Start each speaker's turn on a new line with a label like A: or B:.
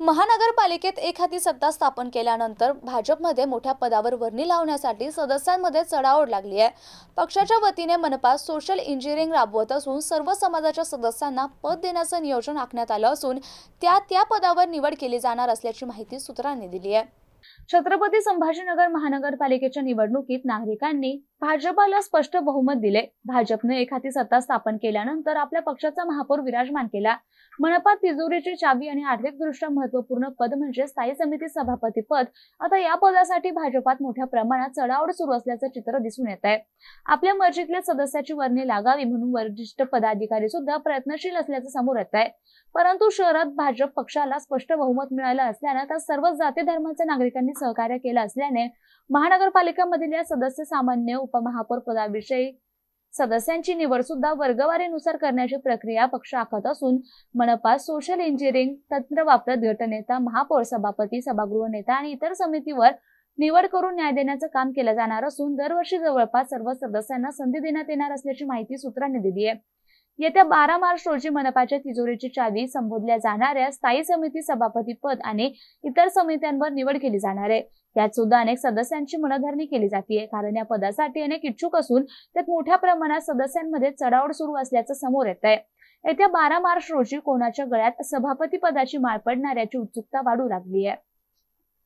A: महानगरपालिकेत एकहाती सत्ता स्थापन केल्यानंतर भाजपमध्ये मोठ्या पदावर वर्णी लावण्यासाठी सदस्यांमध्ये चढाओढ लागली आहे। पक्षाच्या वतीने मनपा सोशल इंजिनिअरिंग राबवत असून सर्व समाजाच्या सदस्यांना पद देण्याचं नियोजन आखण्यात आलं असून त्या पदावर निवड केली जाणार असल्याची माहिती सूत्रांनी दिली आहे। छत्रपती संभाजीनगर महानगरपालिकेच्या निवडणुकीत नागरिकांनी भाजपला स्पष्ट बहुमत दिले। भाजपने एकहाती सत्ता स्थापन केल्यानंतर आपल्या पक्षाचा महापौर विराजमान केला। मनपा तिजोरीची चावी आणि आर्थिकदृष्ट्या महत्त्वपूर्ण पद म्हणजे स्थायी समिती सभापती पद। आता या पदासाठी भाजपात मोठ्या प्रमाणात चढाओढ सुरू असल्याचं चित्र दिसून येत आहे। आपल्या मर्जीतल्या सदस्याची वर्णी लागावी म्हणून वरिष्ठ पदाधिकारी सुद्धा प्रयत्नशील असल्याचं समोर येत आहे। परंतु शहरात भाजप पक्षाला स्पष्ट बहुमत मिळालं असल्याने त्या सर्व जाती धर्माच्या नागरिकांनी सहकार्य केलं असल्याने महानगरपालिकामधील या सदस्य सामान्य उपमहापौर पदाविषयी सदस्यांची निवड सुद्धा वर्गवारीनुसार करण्याची प्रक्रिया पक्ष आखत असून मनपा सोशल इंजिनिअरिंग तंत्र वापरत गटनेता, महापौर, सभापती, सभागृह नेता आणि इतर समितीवर निवड करून न्याय देण्याचं काम केलं जाणार असून दरवर्षी जवळपास सर्व सदस्यांना संधी देण्यात येणार असल्याची माहिती सूत्रांनी दिली आहे। येत्या 12 मार्च रोजी मनपाच्या तिजोरीची चावी संबोधल्या जाणाऱ्या स्थायी समिती सभापती पद आणि इतर समित्यांवर निवड केली जाणार आहे। यात सुद्धा अनेक सदस्यांची मनधरणी केली जाते, कारण या पदासाठी अनेक इच्छुक असून त्यात मोठ्या प्रमाणात सदस्यांमध्ये चढाओढ सुरू असल्याचं समोर येत आहे। येत्या 12 मार्च रोजी कोणाच्या गळ्यात सभापती पदाची माळ पडणार याची उत्सुकता वाढू लागली आहे।